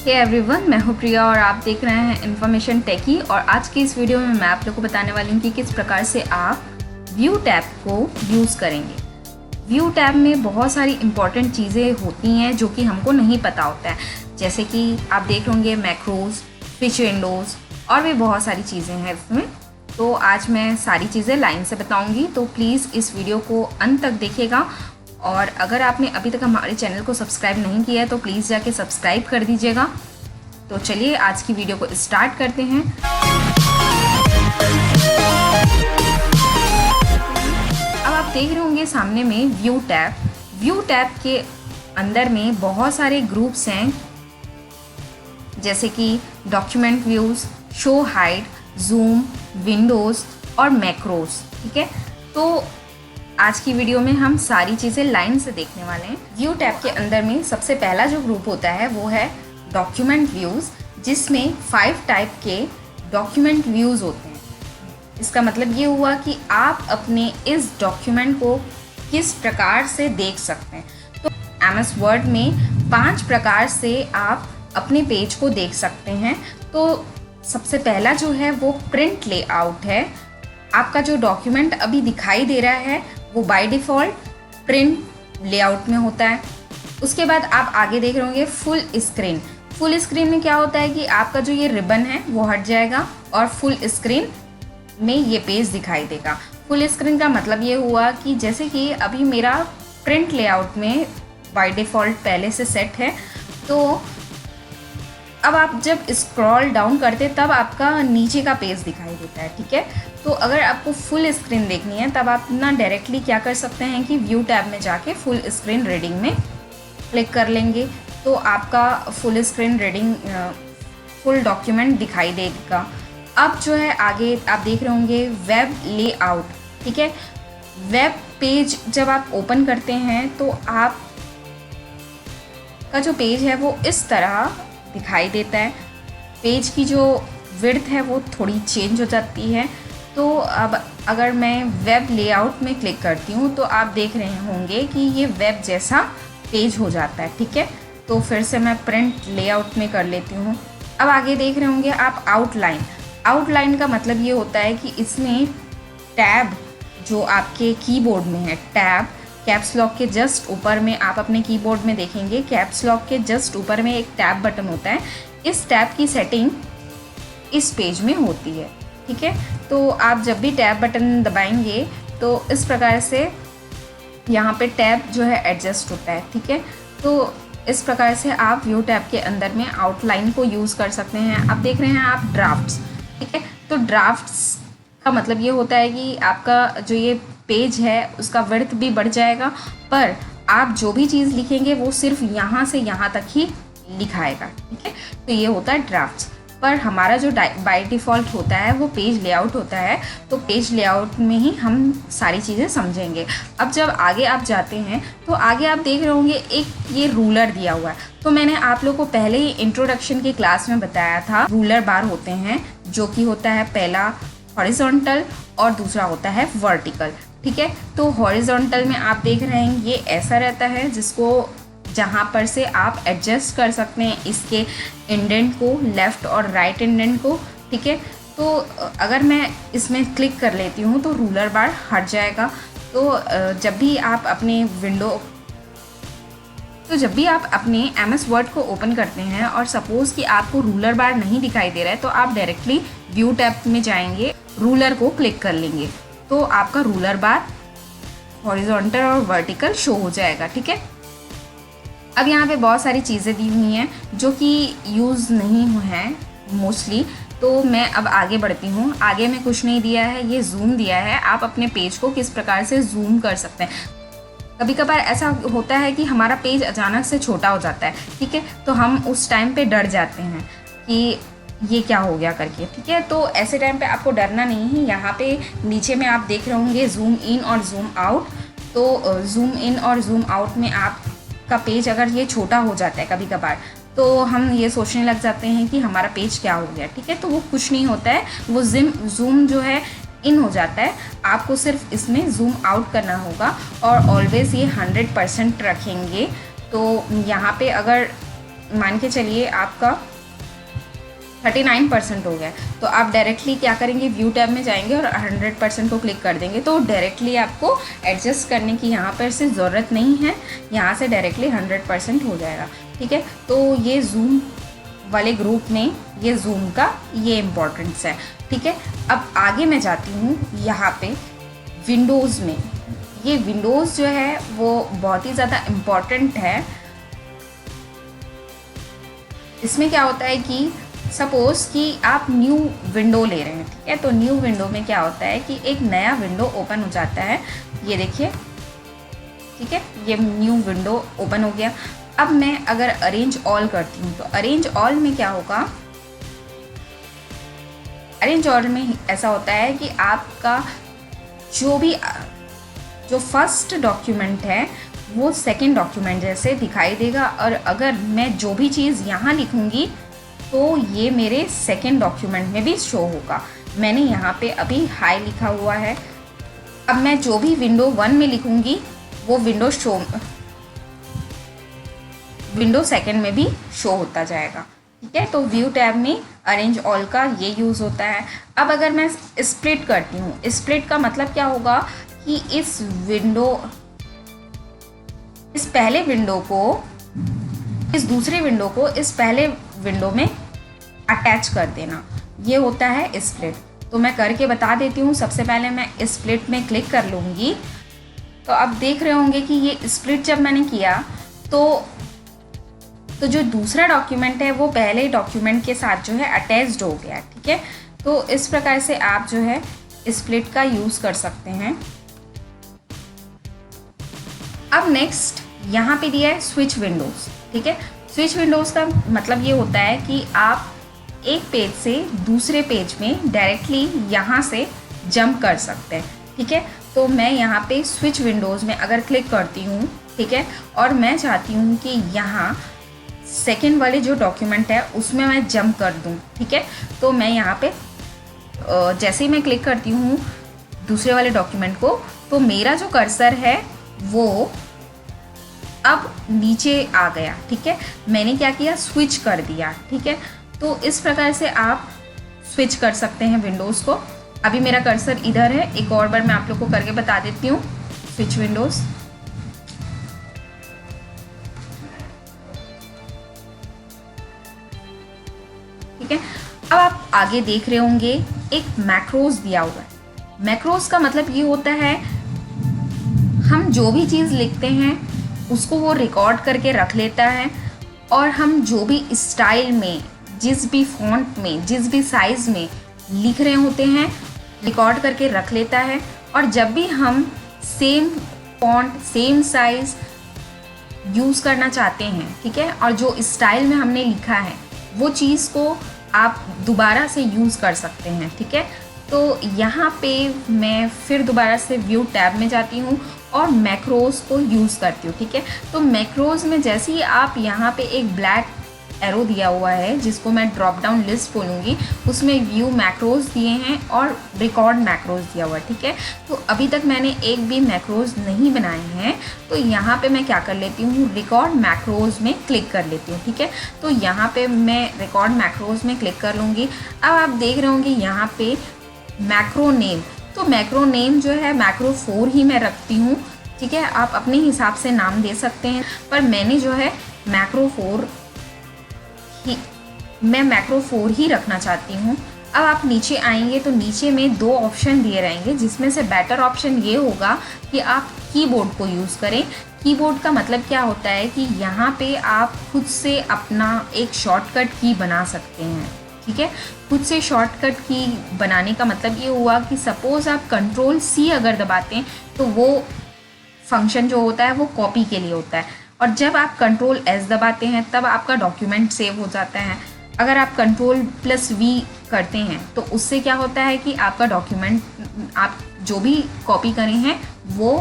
Hey everyone, मैं हूँ प्रिया और आप देख रहे हैं इन्फॉर्मेशन टेकी। और आज की इस वीडियो में मैं आप लोग को बताने वाली हूँ कि किस प्रकार से आप व्यू टैब को यूज़ करेंगे। व्यू टैब में बहुत सारी इंपॉर्टेंट चीज़ें होती हैं जो कि हमको नहीं पता होता है, जैसे कि आप देख होंगे मैक्रोज, स्विच विंडोज़ और भी बहुत सारी चीज़ें हैं इसमें। तो आज मैं सारी चीज़ें लाइन से बताऊँगी, तो प्लीज़ इस वीडियो को अंत तक देखिएगा। और अगर आपने अभी तक हमारे चैनल को सब्सक्राइब नहीं किया है तो प्लीज़ जाके सब्सक्राइब कर दीजिएगा। तो चलिए आज की वीडियो को स्टार्ट करते हैं। अब आप देख रहे होंगे सामने में व्यू टैब। व्यू टैब के अंदर में बहुत सारे ग्रुप्स हैं, जैसे कि document views, show hide, zoom, Windows और मैक्रोज। ठीक है, तो आज की वीडियो में हम सारी चीज़ें लाइन से देखने वाले हैं। व्यू टैब के अंदर में सबसे पहला जो ग्रुप होता है वो है डॉक्यूमेंट व्यूज़, जिसमें 5 टाइप के डॉक्यूमेंट व्यूज़ होते हैं। इसका मतलब ये हुआ कि आप अपने इस डॉक्यूमेंट को किस प्रकार से देख सकते हैं। तो MS वर्ड में 5 प्रकार से आप अपने पेज को देख सकते हैं। तो सबसे पहला जो है वो प्रिंट लेआउट है। आपका जो डॉक्यूमेंट अभी दिखाई दे रहा है वो बाय डिफ़ॉल्ट प्रिंट लेआउट में होता है। उसके बाद आप आगे देख रहे होंगे फुल स्क्रीन। फुल स्क्रीन में क्या होता है कि आपका जो ये रिबन है वो हट जाएगा और फुल स्क्रीन में ये पेज दिखाई देगा। फुल स्क्रीन का मतलब ये हुआ कि जैसे कि अभी मेरा प्रिंट लेआउट में बाय डिफ़ॉल्ट पहले से सेट है, तो अब आप जब स्क्रॉल डाउन करते तब आपका नीचे का पेज दिखाई देता है। ठीक है, तो अगर आपको फुल स्क्रीन देखनी है तब आप ना डायरेक्टली क्या कर सकते हैं कि व्यू टैब में जाके फुल स्क्रीन रीडिंग में क्लिक कर लेंगे, तो आपका full screen reading full document दिखाई देगा। अब जो है आगे आप देख रहे होंगे वेब लेआउट। ठीक है, वेब पेज जब आप ओपन करते हैं तो आप का जो पेज है वो इस तरह दिखाई देता है। पेज की जो विड्थ है वो थोड़ी चेंज हो जाती है। तो अब अगर मैं वेब लेआउट में क्लिक करती हूँ तो आप देख रहे होंगे कि ये वेब जैसा पेज हो जाता है। ठीक है, तो फिर से मैं प्रिंट लेआउट में कर लेती हूँ। अब आगे देख रहे होंगे आप आउटलाइन। आउटलाइन का मतलब ये होता है कि इसमें टैब जो आपके कीबोर्ड में है, टैब कैप्स लॉक के जस्ट ऊपर में आप अपने कीबोर्ड में देखेंगे कैप्स लॉक के जस्ट ऊपर में एक टैब बटन होता है। इस टैब की सेटिंग इस पेज में होती है। ठीक है, तो आप जब भी टैब बटन दबाएंगे तो इस प्रकार से यहाँ पे टैब जो है एडजस्ट होता है। ठीक है, तो इस प्रकार से आप व्यू टैब के अंदर में आउटलाइन को यूज़ कर सकते हैं। आप देख रहे हैं आप ड्राफ्ट्स। ठीक है, तो ड्राफ्ट्स का मतलब ये होता है कि आपका जो ये पेज है उसका विड्थ भी बढ़ जाएगा, पर आप जो भी चीज़ लिखेंगे वो सिर्फ यहाँ से यहाँ तक ही लिखाएगा। ठीक है, तो ये होता है ड्राफ्ट्स। पर हमारा जो बाय डिफ़ॉल्ट होता है वो पेज लेआउट होता है, तो पेज लेआउट में ही हम सारी चीज़ें समझेंगे। अब जब आगे आप जाते हैं तो आगे आप देख रहे होंगे एक ये रूलर दिया हुआ है। तो मैंने आप लोगों को पहले ही इंट्रोडक्शन की क्लास में बताया था, रूलर बार होते हैं जो कि होता है पहला हॉरिजॉन्टल और दूसरा होता है वर्टिकल। ठीक है, तो हॉरिजॉन्टल में आप देख रहे हैं ये ऐसा रहता है जिसको जहाँ पर से आप एडजस्ट कर सकते हैं इसके इंडेंट को, लेफ़्ट और राइट इंडेंट को। ठीक है, तो अगर मैं इसमें क्लिक कर लेती हूँ तो रूलर बार हट जाएगा। तो जब भी आप अपने MS वर्ड को ओपन करते हैं और सपोज़ कि आपको रूलर बार नहीं दिखाई दे रहा है तो आप डायरेक्टली व्यू टैब में जाएंगे, रूलर को क्लिक कर लेंगे तो आपका रूलर बार हॉरिजॉन्टल और वर्टिकल शो हो जाएगा। ठीक है, अब यहाँ पे बहुत सारी चीज़ें दी हुई हैं जो कि यूज़ नहीं हैं मोस्टली, तो मैं अब आगे बढ़ती हूँ। आगे में कुछ नहीं दिया है, ये जूम दिया है। आप अपने पेज को किस प्रकार से जूम कर सकते हैं। कभी कभार ऐसा होता है कि हमारा पेज अचानक से छोटा हो जाता है। ठीक है, तो हम उस टाइम पे डर जाते हैं कि ये क्या हो गया करके। ठीक है, तो ऐसे टाइम पे आपको डरना नहीं है। यहाँ पे नीचे में आप देख रहे होंगे जूम इन और जूम आउट। तो जूम इन और जूम आउट में आपका पेज अगर ये छोटा हो जाता है कभी कभार तो हम ये सोचने लग जाते हैं कि हमारा पेज क्या हो गया। ठीक है, तो वो कुछ नहीं होता है, वो जूम जो है इन हो जाता है। आपको सिर्फ इसमें जूम आउट करना होगा और ऑलवेज़ ये 100% रखेंगे। तो यहाँ पे अगर मान के चलिए आपका 39% हो गया, तो आप डायरेक्टली क्या करेंगे, व्यू टैब में जाएंगे और 100% को क्लिक कर देंगे, तो डायरेक्टली आपको एडजस्ट करने की यहाँ पर से ज़रूरत नहीं है, यहाँ से डायरेक्टली 100% हो जाएगा। ठीक है, तो ये जूम वाले ग्रुप में ये जूम का ये इम्पोर्टेंस है। ठीक है, अब आगे मैं जाती हूँ यहाँ पे विंडोज़ में। ये विंडोज़ जो है वो बहुत ही ज़्यादा इम्पॉर्टेंट है। इसमें क्या होता है कि सपोज़ कि आप न्यू विंडो ले रहे हैं, ठीक है, तो न्यू विंडो में क्या होता है कि एक नया विंडो ओपन हो जाता है, ये देखिए, ठीक है, ये न्यू विंडो ओपन हो गया। अब मैं अगर अरेंज ऑल करती हूँ तो अरेंज ऑल में क्या होगा, अरेंज ऑल में ऐसा होता है कि आपका जो फर्स्ट डॉक्यूमेंट है वो सेकंड डॉक्यूमेंट जैसे दिखाई देगा, और अगर मैं जो भी चीज़ यहाँ लिखूँगी तो ये मेरे सेकंड डॉक्यूमेंट में भी शो होगा। मैंने यहाँ पे अभी हाई लिखा हुआ है, अब मैं जो भी विंडो 1 में लिखूँगी वो विंडो सेकंड में भी शो होता जाएगा। ठीक है, तो व्यू टैब में अरेंज ऑल का ये यूज़ होता है। अब अगर मैं स्प्लिट करती हूँ, स्प्लिट का मतलब क्या होगा कि इस पहले विंडो को इस दूसरे विंडो को इस पहले विंडो में अटैच कर देना, ये होता है स्प्लिट। तो मैं करके बता देती हूँ। सबसे पहले मैं स्प्लिट में क्लिक कर लूँगी, तो अब देख रहे होंगे कि ये स्प्लिट जब मैंने किया तो जो दूसरा डॉक्यूमेंट है वो पहले डॉक्यूमेंट के साथ जो है अटैच्ड हो गया। ठीक है, तो इस प्रकार से आप जो है स्प्लिट का यूज़ कर सकते हैं। अब नेक्स्ट यहाँ पे दिया है स्विच विंडोज़। ठीक है, स्विच विंडोज़ का मतलब ये होता है कि आप एक पेज से दूसरे पेज में डायरेक्टली यहाँ से जंप कर सकते हैं। ठीक है, तो मैं यहाँ पे स्विच विंडोज़ में अगर क्लिक करती हूँ, ठीक है, और मैं चाहती हूँ कि यहाँ सेकेंड वाले जो डॉक्यूमेंट है उसमें मैं जंप कर दूँ। ठीक है, तो मैं यहाँ पे जैसे ही मैं क्लिक करती हूँ दूसरे वाले डॉक्यूमेंट को, तो मेरा जो कर्सर है वो अब नीचे आ गया। ठीक है, मैंने क्या किया, स्विच कर दिया। ठीक है, तो इस प्रकार से आप स्विच कर सकते हैं विंडोज़ को। अभी मेरा कर्सर इधर है, एक और बार मैं आप लोग को करके बता देती हूँ। स्विच विंडोज़, ठीक है। अब आप आगे देख रहे होंगे एक मैक्रोज दिया हुआ है। मैक्रोज का मतलब ये होता है हम जो भी चीज़ लिखते हैं उसको वो रिकॉर्ड करके रख लेता है, और हम जो भी स्टाइल में, जिस भी फॉन्ट में, जिस भी साइज़ में लिख रहे होते हैं रिकॉर्ड करके रख लेता है। और जब भी हम same font, same size use करना चाहते हैं, ठीक है, और जो स्टाइल में हमने लिखा है वो चीज़ को आप दोबारा से यूज़ कर सकते हैं। ठीक है, तो यहाँ पे मैं फिर दोबारा से व्यू टैब में जाती हूँ और मैक्रोज को यूज़ करती हूँ। ठीक है, तो मैक्रोज में जैसे ही आप यहाँ पे एक ब्लैक एरो दिया हुआ है जिसको मैं ड्रॉप डाउन लिस्ट बोलूँगी, उसमें व्यू मैक्रोज दिए हैं और रिकॉर्ड मैक्रोज दिया हुआ है। ठीक है, तो अभी तक मैंने एक भी मैक्रोज नहीं बनाए हैं, तो यहाँ पे मैं क्या कर लेती हूँ, रिकॉर्ड मैक्रोज में क्लिक कर लेती हूँ। ठीक है, तो यहाँ पे मैं रिकॉर्ड मैक्रोज में क्लिक कर लूँगी। अब आप देख रहे होंगे यहाँ पे मैक्रो नेम, तो मैक्रो नेम जो है मैक्रो 4 ही मैं रखती हूँ। ठीक है, आप अपने हिसाब से नाम दे सकते हैं, पर मैंने जो है मैक्रो 4 ही रखना चाहती हूँ। अब आप नीचे आएंगे तो नीचे में 2 ऑप्शन दिए रहेंगे, जिसमें से बेटर ऑप्शन ये होगा कि आप कीबोर्ड को यूज़ करें। कीबोर्ड का मतलब क्या होता है कि यहाँ पे आप खुद से अपना एक शॉर्टकट की बना सकते हैं। ठीक है, खुद से शॉर्टकट की बनाने का मतलब ये हुआ कि सपोज़ आप Ctrl+C अगर दबाते हैं तो वो फंक्शन जो होता है वो कॉपी के लिए होता है, और जब आप Ctrl+S दबाते हैं तब आपका डॉक्यूमेंट सेव हो जाता है। अगर आप Ctrl+V करते हैं तो उससे क्या होता है कि आपका डॉक्यूमेंट, आप जो भी कॉपी करे हैं वो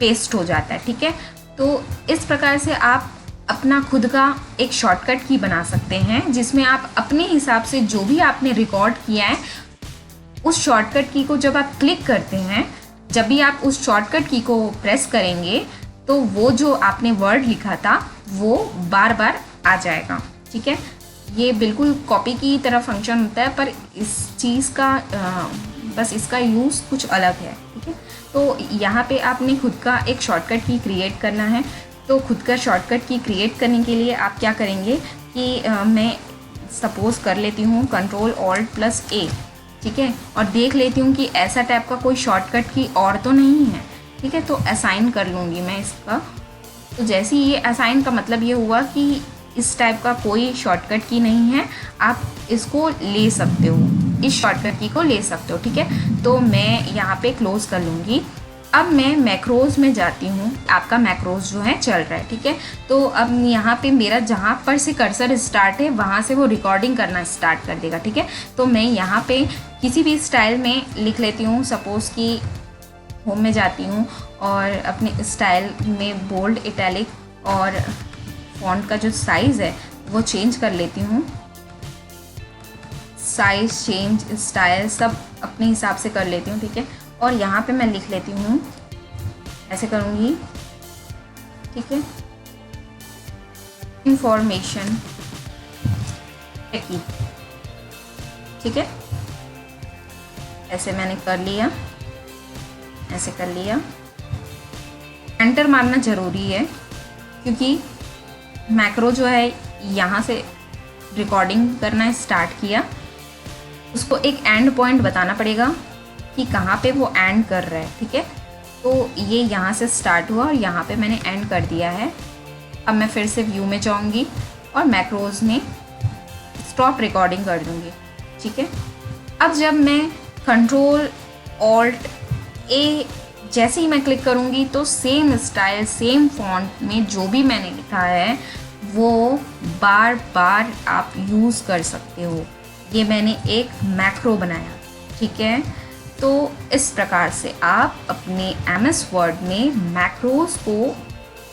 पेस्ट हो जाता है। ठीक है, तो इस प्रकार से आप अपना खुद का एक शॉर्टकट की बना सकते हैं, जिसमें आप अपने हिसाब से जो भी आपने रिकॉर्ड किया है उस शॉर्टकट की को जब आप क्लिक करते हैं, जब भी आप उस शॉर्टकट की को प्रेस करेंगे तो वो जो आपने वर्ड लिखा था वो बार बार आ जाएगा। ठीक है, ये बिल्कुल कॉपी की तरह फंक्शन होता है, पर इस चीज़ का बस इसका यूज़ कुछ अलग है। ठीक है, तो यहाँ पे आपने खुद का एक शॉर्टकट की क्रिएट करना है। तो खुद का शॉर्टकट की क्रिएट करने के लिए आप क्या करेंगे कि मैं सपोज़ कर लेती हूँ Ctrl+Alt+A। ठीक है, और देख लेती हूँ कि ऐसा टाइप का कोई शॉर्टकट की और तो नहीं है। ठीक है, तो असाइन कर लूँगी मैं इसका। तो जैसे ही ये असाइन का मतलब ये हुआ कि इस टाइप का कोई शॉर्टकट की नहीं है, आप इसको ले सकते हो, इस शॉर्टकट की को ले सकते हो। ठीक है, तो मैं यहाँ पे क्लोज कर लूँगी। अब मैं मैक्रोज में जाती हूँ, आपका मैक्रोज जो है चल रहा है। ठीक है, तो अब यहाँ पे मेरा जहाँ पर से कर्सर स्टार्ट है वहाँ से वो रिकॉर्डिंग करना स्टार्ट कर देगा। ठीक है, तो मैं यहाँ पे किसी भी स्टाइल में लिख लेती हूँ। सपोज़ कि होम में जाती हूँ और अपने स्टाइल में बोल्ड, इटैलिक और फॉन्ट का जो साइज़ है वो चेंज कर लेती हूँ। साइज चेंज, स्टाइल सब अपने हिसाब से कर लेती हूँ। ठीक है, और यहाँ पे मैं लिख लेती हूँ, ऐसे करूँगी। ठीक है, इंफॉर्मेशन की। ठीक है, ऐसे मैंने कर लिया, ऐसे कर लिया। एंटर मारना ज़रूरी है क्योंकि मैक्रो जो है यहाँ से रिकॉर्डिंग करना स्टार्ट किया, उसको एक एंड पॉइंट बताना पड़ेगा कि कहाँ पे वो एंड कर रहा है। ठीक है, तो ये यहाँ से स्टार्ट हुआ और यहाँ पे मैंने एंड कर दिया है। अब मैं फिर से व्यू में जाऊँगी और मैक्रोज में स्टॉप रिकॉर्डिंग कर दूँगी। ठीक है, अब जब मैं Ctrl+Alt+A जैसे ही मैं क्लिक करूँगी तो सेम स्टाइल, सेम फॉन्ट में जो भी मैंने लिखा है वो बार बार आप यूज़ कर सकते हो। ये मैंने एक मैक्रो बनाया। ठीक है, तो इस प्रकार से आप अपने MS वर्ड में मैक्रोज को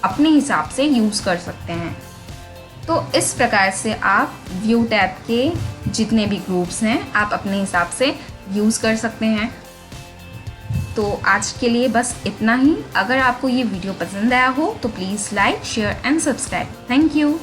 अपने हिसाब से यूज़ कर सकते हैं। तो इस प्रकार से आप व्यू टैब के जितने भी ग्रुप्स हैं आप अपने हिसाब से यूज़ कर सकते हैं। तो आज के लिए बस इतना ही। अगर आपको ये वीडियो पसंद आया हो तो please like, share and subscribe. Thank you.